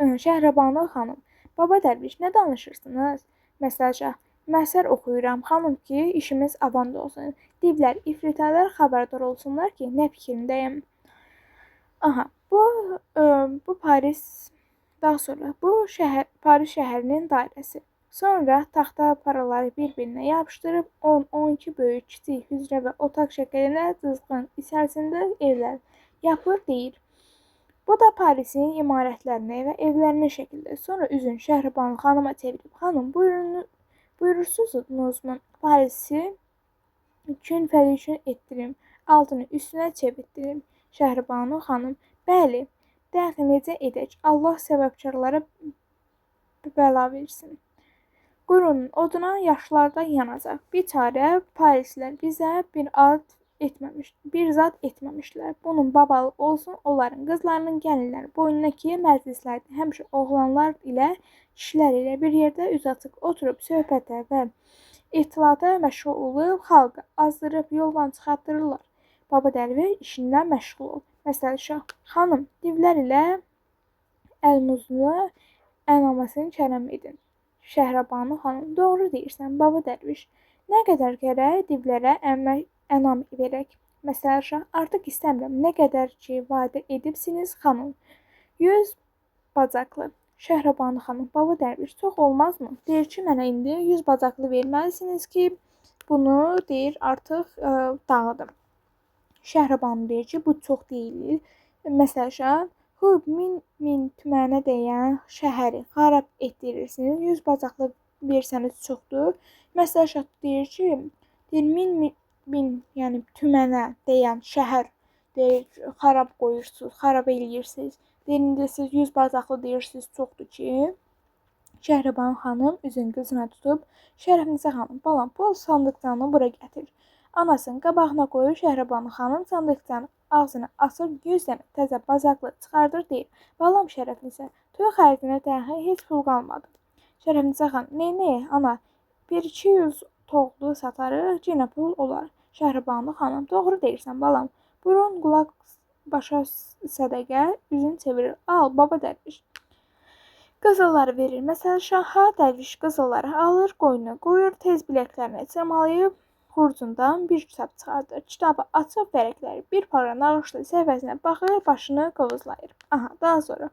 Speaker 1: Şəhrabanu xanım, baba dərviş, nə danışırsınız? Məsəl Şah, məsər oxuyuram xanım ki, işimiz avand olsun. Divlər, ifritələr xəbərdar olsunlar ki, nə fikrindəyim. Aha, bu Paris, daha sonra bu Paris şəhərinin dairəsi. Sonra taxta paraları bir-birinə yapışdırıb 10-12 böyük, kiçik, hücrə və otaq şəkəlinə cızğın içərisində evlər yapır, deyir. Bu da Parisin imarətlərini və evlərinin şəkildə. Sonra üzün Şəhrabanu xanıma çevirib, xanım, buyurursunuzmu Parisi kün-fərikün etdirim, altını üstünə çevirdirim. Şəhrabanu xanım, bəli, dəxi necə edək, Allah səbəbkarlara bəla versin. Qurunun oduna yaşlarda yanacaq. Biçarə Parislər bizə bir zat etməmişlər. Bunun babalı olsun onların qızlarının gəlinləri boynundakı məclislərdə həmişə oğlanlar ilə kişilər ilə bir yerdə üz açıq oturub söhbətə və İtilata məşğul olub xalqı azdırıb yoldan çıxartdırırlar. Baba Dərviş işindən məşğul ol. Məsəl şah, xanım, divlər ilə əlmuzunu ənamasını kərəm edin. Şəhrabanu xanım, doğru deyirsən, Baba Dərviş. Nə qədər gərək divlərə ənam verək. Məsəl şah, artıq istəmirəm. Nə qədər ki, vədə edibsiniz, xanım. 100 bacaqlı. Şəhrabanu xanım, Baba Dərviş, çox olmazmı? Deyir ki, mənə indi 100 bacaqlı verməlisiniz ki, bunu deyir artıq dağıdım. Şəhrabanu deyir ki, bu çox deyil. Məsəl şah, 1000 tümənə dəyən şəhəri xarab etdirirsiniz. 100 bacaqlı versəniz çoxdur. Məsəl şah deyir ki, 1000 yəni tümənə dəyən şəhər deyir, xarab qoyursunuz, xarab eləyirsiniz. Deyirində siz 100 bacaqlı deyirsiniz, çoxdur ki. Şəhrabanu xanım üzün qızına tutub, Şərəfinisə xanım, balam, pul sandıqcanı bura gətir. Anasının qabağına qoyur, Şəhrabanu xanım sandıqcanı ağzını açır, 100 dənə təzə bacaqlı çıxardır, deyir. Balam Şərəfinisə, toy xərcinə dəxi heç pul qalmadı. Şərəfinisə xanım, nə, ana, 1-200 toğlu satarıq, yenə pul olar. Şəhrabanu xanım, doğru deyirsən, balam. Burun, qulaq, başa sədəqə, üzün çevirir. Al, Baba Dərviş. Qızılları verir. Məsəl şaha Dərviş qızılları alır, qoynuna qoyur, tez biləklərini çırmalayıb, xurcundan bir kitab çıxardır. Kitabı açıb vərəqləri bir para nağışlı səhifəsinə baxır, başını qovuzlayır. Aha, daha sonra.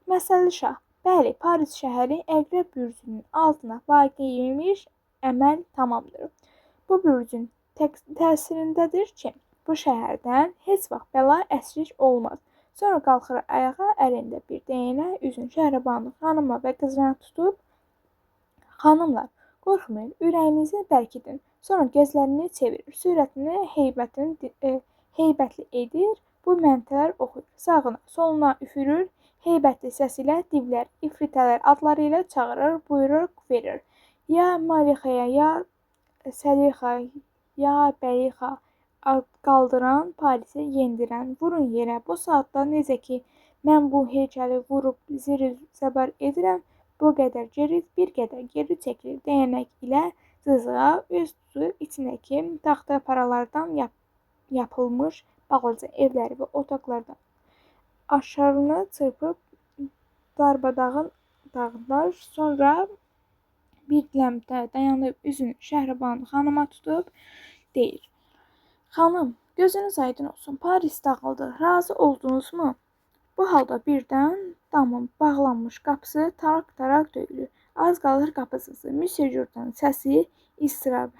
Speaker 1: Məsəl şah. Bəli, Paris şəhəri Əqrəb bürcünün altına vaqe yemiş, əməl tamamdır. Bu bürcün təsirindədir ki, bu şəhərdən heç vaxt bəla əsrik olmaz. Sonra qalxır ayağa, əlində bir dəyənək, üzün Şəhrabanu xanıma və qızına tutub, xanımlar, qorxmayın, ürəyinizi bərkidin. Sonra gözlərini çevirir, sürətini heybətli edir, bu məntələr oxuyur. Sağına, soluna üfürür, heybətli səs ilə divlər, ifritələr adları ilə çağırır, buyruq verir. Ya Malixəyə, ya Səlixa, ya Bəlixa, qaldıran, Parisi yendirən, vurun yerə. Bu saatda necə ki, mən bu heykəli vurub ziri zəbar edirəm, bu qədər geri, bir qədər geri çəkilir. Dəyənək ilə cızığa üz tutub içindəki taxta paralardan yapılmış balaca evləri və otaqlardan aşarını çırpıb darbadağın dağılar. Sonra bir ləmdə dayanıb üzünü Şəhrabanu xanıma tutub deyir. Xanım, gözünüz aydın olsun, Paris dağıldı, razı oldunuzmu? Bu halda birdən damın bağlanmış qapısı tarak-tarak döyülür. Az qalır qapısızı. Monsieur Jourdan səsi istirab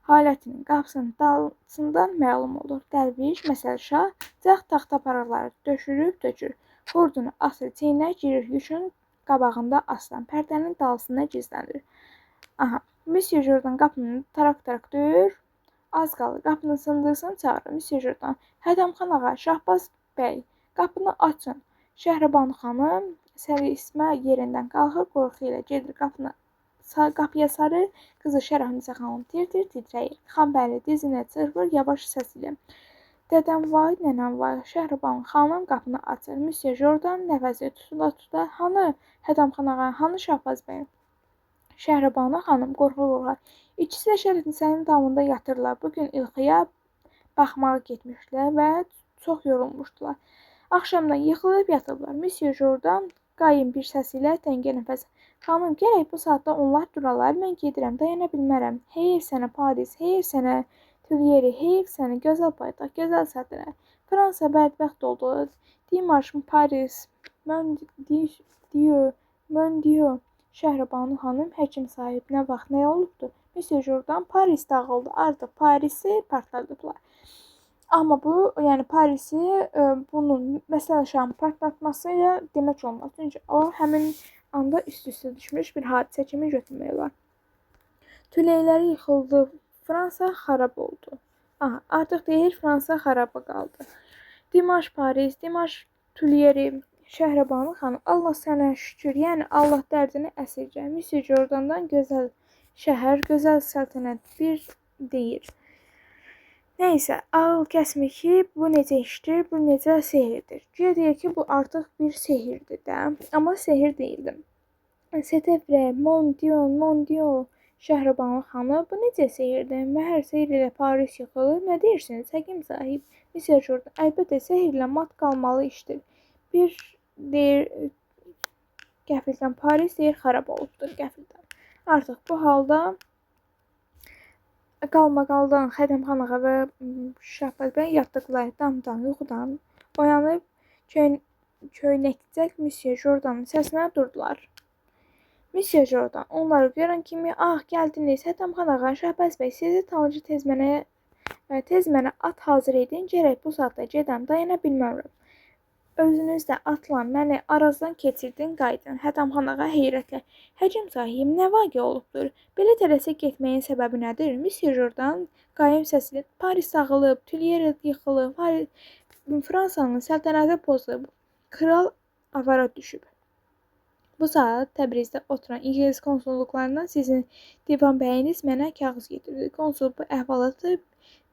Speaker 1: halətinin qapısının dalısından məlum olur. Dərviş, məsəl şah, cəh taxta paraları tökür. Xurdunu asır çiyinə girir, yükün qabağında aslan pərdənin dalısında gizlənir. Aha, Monsieur Jourdan qapını tarak-tarak döyür. Az qalır, qapının sındırısını çağırır. Monsieur Jourdan, Hədəmxan ağa, Şahbaz bəy, qapını açın. Şəhrabanu xanım səlismə yerindən qalxır, qorxu ilə gedir qapıya sarı. Qızı Şərəfinisə xanım tir-tir titrəyir. Xanbəli dizinə çırpır, yavaş səs ilə. Dədəm vay, nənəm vay. Şəhrabanu xanım qapını açır. Monsieur Jourdan nəfəsi tutula-tutula, hanı Hədəmxan ağa, hanı Şahbaz bəy? Şəhrabanu xanım qorxu-qorxa. İkisi də Şərəfnisənin damında yatırlar. Bugün ilxıya baxmağa getmişdilər və çox yorulmuşdular. Axşamdan yıxılıb yatıblar. Monsieur Jourdan qayın bir səsi ilə təngə nəfəs. Xanım, gərək bu saatda onlar duralar. Mən gedirəm, dayana bilmərəm. Heyf sənə Paris, heyf sənə Tuileries, heyf sənə gözəl paytaxt, gözəl sədrə. Fransa bədbəxt oldu. Dimash, Paris, mon Dieu. Şəhrabanu xanım, həkim sahib, nə vaxt, nə olubdu? Monsieur Jourdan, Paris dağıldı. Artıq Parisi partladıblar. Amma bu, yəni Parisi bunun məsələ şahın partlatması ilə demək olmaz. Çünki o, həmin anda üst-üstə düşmüş bir hadisə kimi götürmək olar. Tüleyləri yıxıldı. Fransa xarab oldu. Aha, artıq deyir, Fransa xaraba qaldı. Dimash Paris, Dimash Tuileries, Şəhrabanu xanım, Allah sənə şükür, yəni Allah dərdini əsirgə. Monsieur Jourdandan gözəl şəhər, gözəl səltənət bir deyir. Nəysə, ağıl kəsmir ki, bu necə işdir, bu necə sehirdir. Güya deyir ki, bu artıq bir sehirdir də, amma sehir deyildi. C'était vrai, mon Dieu, Şəhrabanu xanı, bu necə sehirdir? Məhər sehir ilə Paris yıxılır. Nə deyirsiniz, həkim sahib? Misya Jordan, əlbəttə sehirlə mat qalmalı işdir. Bir deyir, qəfildən Paris deyir, xarab olubdur qəfildən. Artıq bu halda qalmaqaldan xədəmxanağa və Şahbaz bəy yatdıqları damdan, yuxudan oyanıb köynəkcək Misya Jordanın səsinə durdular. Misya Jordan onları görən kimi, ah gəldiniz, hətəmxanağa, Şahbaz bəy sizi tanıcı tez mənə at hazır edin, gərək bu saatda gedəm, dayana bilmərəm. Özünüz də atlan, məni Arazdan keçirdin, qaydın. Hətəmxanağa heyrətlə. Həkim sahib, nə vaqe olubdur? Belə tələsə getməyin səbəbi nədir? Misya Jordan qayım səsilə, Paris dağılıb, Tülyerə yıxılıb, Fransanın səltənəti pozulub, kral avara düşüb. Bu saat Təbrizdə oturan İngilis konsulluqlarından sizin divan bəyiniz mənə kağız getirdi. Konsul bu əhvalatı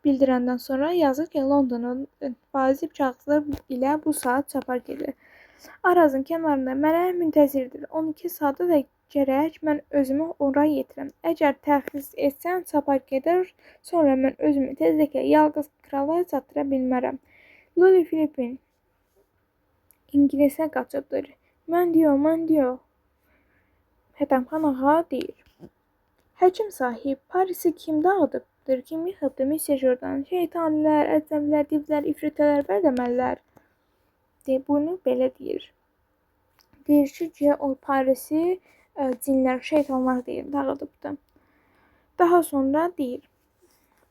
Speaker 1: bildirəndən sonra yazır ki, Londonun vazib kağızlar ilə bu saat çapar gedir. Arazın kənarında mənə müntəzirdir. 12 saata da gərək mən özümü ora yetirəm. Əgər təxris etsən, çapar gedər, sonra mən özümü tezliklə yalqız krala çatdıra bilmərəm. Louis Philippin İngilisə qaçıbdır. Mən diyor. Hətəmxanağa deyir. Həkim sahib, Parisi kim dağıdıbdır, kim yıxıbdır, Misya Jordan? Şeytanilər, əcnəbilər, divlər, ifritələr, bərdəməllər. Bunu belə deyir. Deyir ki, o Parisi cinlər, şeytanlar deyir, dağıdıbdır. Daha sonra deyir.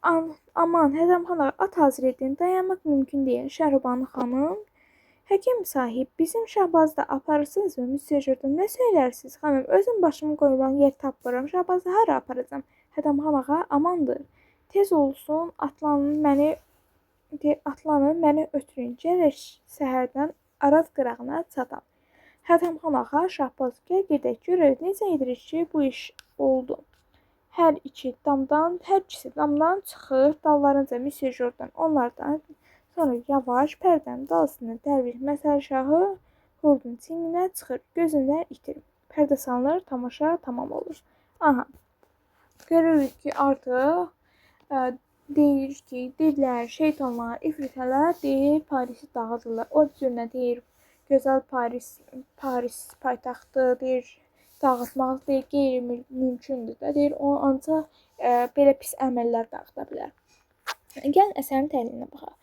Speaker 1: Aman, hətəmxanağa at hazır edin, dayanmaq mümkün deyil, Şəhrabanu xanım. Həkim sahib, bizim Şahbazda aparırsınız mı, Misya Jordan? Nə söylərsiniz, xanım? Özüm başımı qoyulan yer tapmıram. Şahbazda hara aparacam? Hətəmxanağa amandır. Tez olsun, atlanın məni ötürün. Gərək səhərdən Araz qırağına çatam. Hətəmxanağa Şahbaz gedək görək necə edirik ki, bu iş oldu. Hər ikisi damdan çıxır, dallarınca Misya Jordan onlardan. Sonra yavaş pərdənin dalsını dərviş Məsəl Şahı hurdun çininə çıxır, gözündən itir. Pərdə salınır, tamaşa tamam olur. Aha, görürük ki, artıq deyir ki, divlər, şeytanlar, ifritələr deyir, Parisi dağıdırlar. O cürünə deyir, gözəl Paris paytaxtı deyir, dağıtmaq deyir, qeyri-mümkündür də, deyir, o ancaq belə pis əməllər dağıda bilər. Gəlin əsərin təhlilinə baxaq.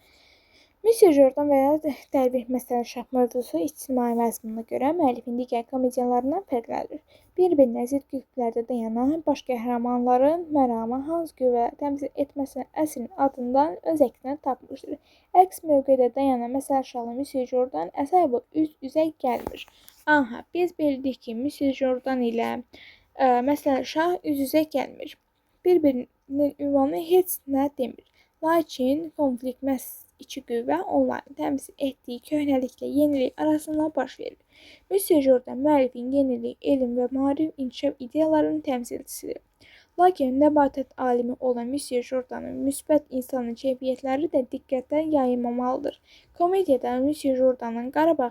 Speaker 1: Misya Jordan və ya Dərviş Məsəl Şah mövzusu ictimai məzmununa görə müəllifin digər komediyalarından fərqlənir. Bir-birinə zidd qütblərdə dayanan baş qəhrəmanların məramı hansı qüvvə təmsil etməsinə əsrin adından öz əksini tapmışdır. Əks mövqedə dayanan Məsəl Şahlı Misya Jordan əsər bu üz-üzə gəlmir. Aha, biz bildik ki, Misya Jordan ilə Məsəl Şah üz-üzə gəlmir. Bir-birinin ünvanı heç nə demir. Lakin konflikt iki qüvvə onların təmsil etdiyi köhnəliklə yenilik arasında baş verir. Misya Jordan müəllifin yenilik, elm və maarif inkişaf ideyalarının təmsilçisidir. Lakin nəbatət alimi olan Misya Jordanın müsbət insanın keyfiyyətləri də diqqətə yayılmamalıdır. Komediyada Misya Jordanın Qarabağ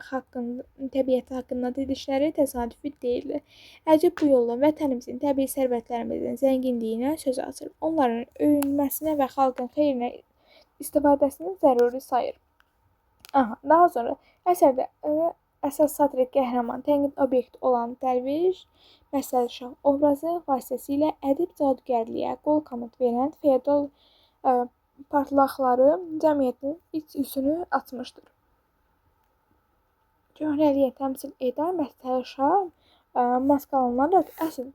Speaker 1: təbiəti haqqında dedikləri təsadüfi deyil. Əcəb bu yolla vətənimizin təbii sərvətlərimizin zənginliyinə söz açır. Onların öyünməsinə və xalqın xeyrinə istifadəsini zəruri sayır. Daha sonra əsərdə əsas satirik qəhrəman, tənqid obyekti olan Dərviş Məsəl Şah obrazı vasitəsilə ədib cadugərliyə qol kanat verən feodal parlaqları cəmiyyətin iç üzünü açmışdır. Köhnəliyə təmsil edən Məsəl Şah maskalanaraq əsl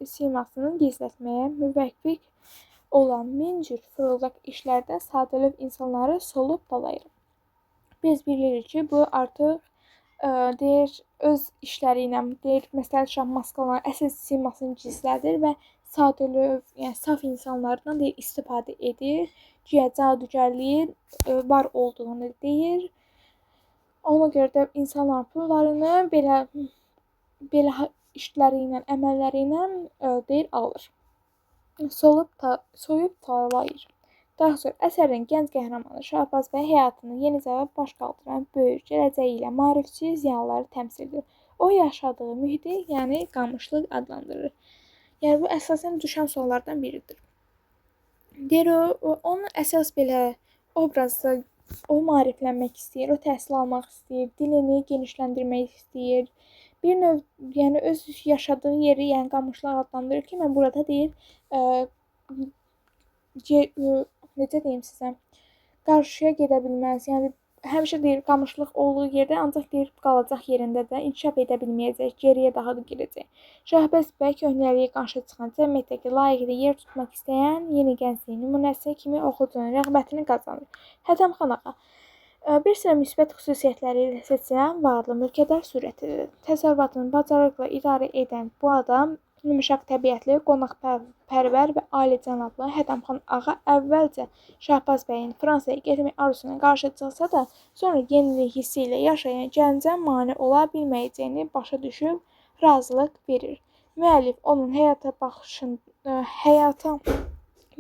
Speaker 1: simasını gizlətməyə müvəffəq olan min cür fırıldaq işlərdə sadəlöv insanları solub dalayır. Biz bilirik ki, bu artıq deyir, öz işləri ilə deyir, Məsəl Şah maskalanan əsl simasını gizlədir və sadəlöv, yəni saf insanlardan deyir, istifadə edir. Güya cadugərliyin var olduğunu deyir. Ona görə də insanların pullarını belə işləri ilə, əməlləri ilə deyir, alır. Soyub talayır. Daha sonra əsərin gənc qəhrəmanı Şahbaz bəy həyatını yenicə baş qaldıran böyük gələcəyi ilə maarifçi ziyalıları təmsil edir. O yaşadığı mühiti, yəni qamışlıq adlandırır. Yəni bu əsasən düşən suallardan biridir. Deyir onun əsas belə obrazda o maariflənmək istəyir, o təhsil almaq istəyir, dilini genişləndirmək istəyir. Bir növ, yəni öz yaşadığı yeri, yəni Qamışlıq adlandırır ki, mən burada deyir, necə deyim sizə, qarşıya gedə bilməz. Yəni həmişə deyir Qamışlıq olduğu yerdə ancaq deyir qalacaq yerində də inkişaf edə bilməyəcək, geriyə daha da gedəcək. Şahbəz bəy köhnəliyi qarşı çıxan cəmiyyətdəki layiqli yer tutmaq istəyən yeni gəncliyin nümunəsi kimi oxucunun rəğbətini qazanır. Hətəmxan ağa bir sıra müsbət xüsusiyyətləri ilə seçilən varlı mülkədar surətidir. Təsərrüfatını bacarıqla idarə edən bu adam yumşaq təbiətli, qonaqpərvər və alicənablı Hətəmxan ağa əvvəlcə Şahbaz bəyin Fransaya getmək arzusuna qarşı çıxsa da, sonra yenilik hissi ilə yaşayan gəncə mane ola bilməyəcəyini başa düşüb razılıq verir. Müəllif onun həyata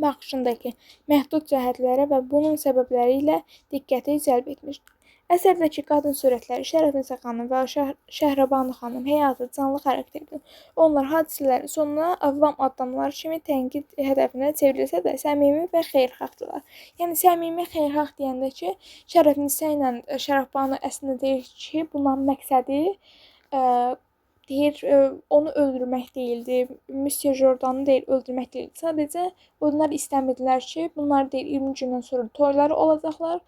Speaker 1: baxışındakı məhdud cəhətlərə və bunun səbəbləri ilə diqqəti cəlb etmişdir. Əsərdəki qadın surətləri Şərəfinisə xanım və Şəhrabanu xanım həyatı canlı xarakterdir. Onlar hadisələrin sonuna avvam adamlar kimi tənqid hədəfinə çevrilsə də səmimi və xeyirxahdırlar. Yəni səmimi xeyirxah deyəndə ki, Şərəfinisə ilə Şərəfbanu əslində deyir ki, bunların məqsədi deyir onu öldürmək deyildi, Monsieur Jordan'ı deyir öldürmək deyildi. Sadəcə bunlar istəmirdilər ki, bunlar deyir 20 gündən sonra toyları olacaqlar.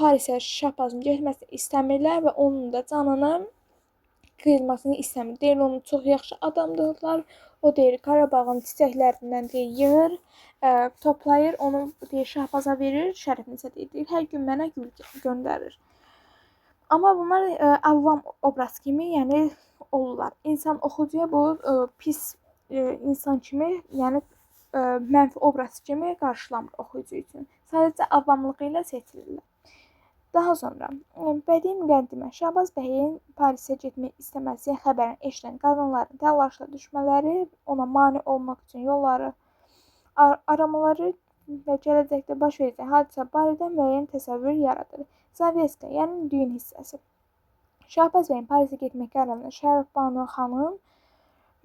Speaker 1: Parisə Şahbazın getməsini istəmirlər və onun da canını qıyılmasını istəmir. Deyir onu çox yaxşı adamdırlar. O deyir Qarabağın çiçəklərindən deyir yığır, toplayır, onu deyir Şahbaza verir, Şərəfinisə deyir hər gün mənə gül göndərir. Amma bunlar avvam obraz kimi, yəni olurlar. İnsan oxucuya bu pis insan kimi, yəni mənfi obraz kimi qarşılamır oxucu üçün. Sadəcə avamlığı ilə seçilirlər. Daha sonra bədii müqəddimə Şahbaz bəyin Parisə getmək istəməsi xəbərini eşidən qadınların təlaşla düşmələri, ona mane olmaq üçün yolları aramaları və gələcəkdə baş verəcək hadisə barədə müəyyən təsəvvür yaradır. Zavyeska, yəni düyün hissəsi. Şahbaz bəyin Parisə getmək qərarına Şərəfbanu xanım,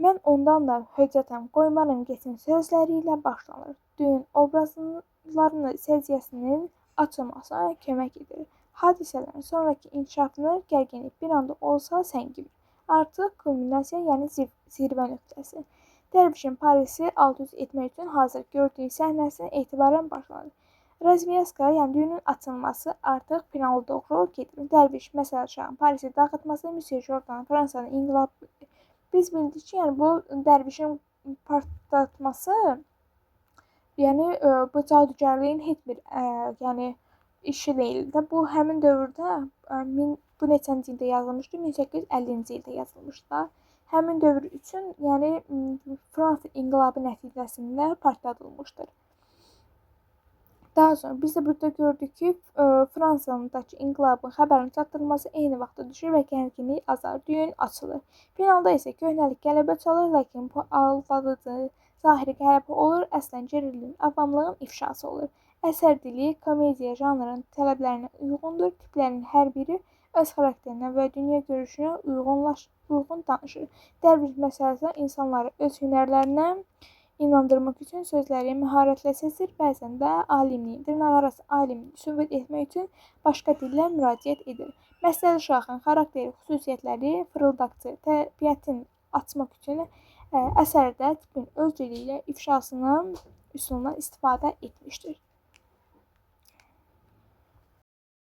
Speaker 1: mən ondan da höccətəm, qoymaram getsin sözləri ilə başlanır. Düyün obrazlarını səciyyəsinin açılmasına kömək edir. Hadisələrin sonraki inkişafını gərginlik bir anda olsa səngimir. Artıq kulminasiya, yəni zirvə nöqtəsi. Dərvişin Parisi alt üst etmək üçün hazır gördüyü səhnəsindən etibarən başlanır. Razviyaska, yəni düyünün açılması artıq finala doğru gedir. Dərviş məsəl şahın Parisi dağıtması, Monsieur Jordan Fransanın inqilab. Biz bildik ki, yəni bu dərvişin partlatması, yəni bu cadugarlığın heç bir yəni işi deyildi. Bu həmin dövrdə bu neçənci ildə yazılmışdı? 1850-ci ildə yazılmışdı. Həmin dövr üçün, yəni Fransa inqilabı nəticəsində partladılmışdır. Daha sonra biz də burada gördük ki, Fransadakı inqilabın xəbərini çatdırılması eyni vaxtda düşür və gərginlik azalır, düyün açılır. Finalda isə köhnəlik qələbə çalır, lakin bu aldadıcı zahiri qələbə olur, əslən geriliyin, avamlığın ifşası olur. Əsər dili komediya janrının tələblərinə uyğundur, tiplərin hər biri öz xarakterinə və dünya görüşünə uyğun danışır. Dərviş məsələsi insanları öz hünərlərinə inandırmaq üçün sözləri məharətlə seçir, bəzən də alimliyi, dırnaqarası alimliyi sübut etmək üçün başqa dillə müraciət edir. Məsəl şahın xarakteri xüsusiyyətləri fırıldaqçı təbiətini açmaq üçün əsərdə tipin öz dili ilə ifşasının üsulundan istifadə etmişdir.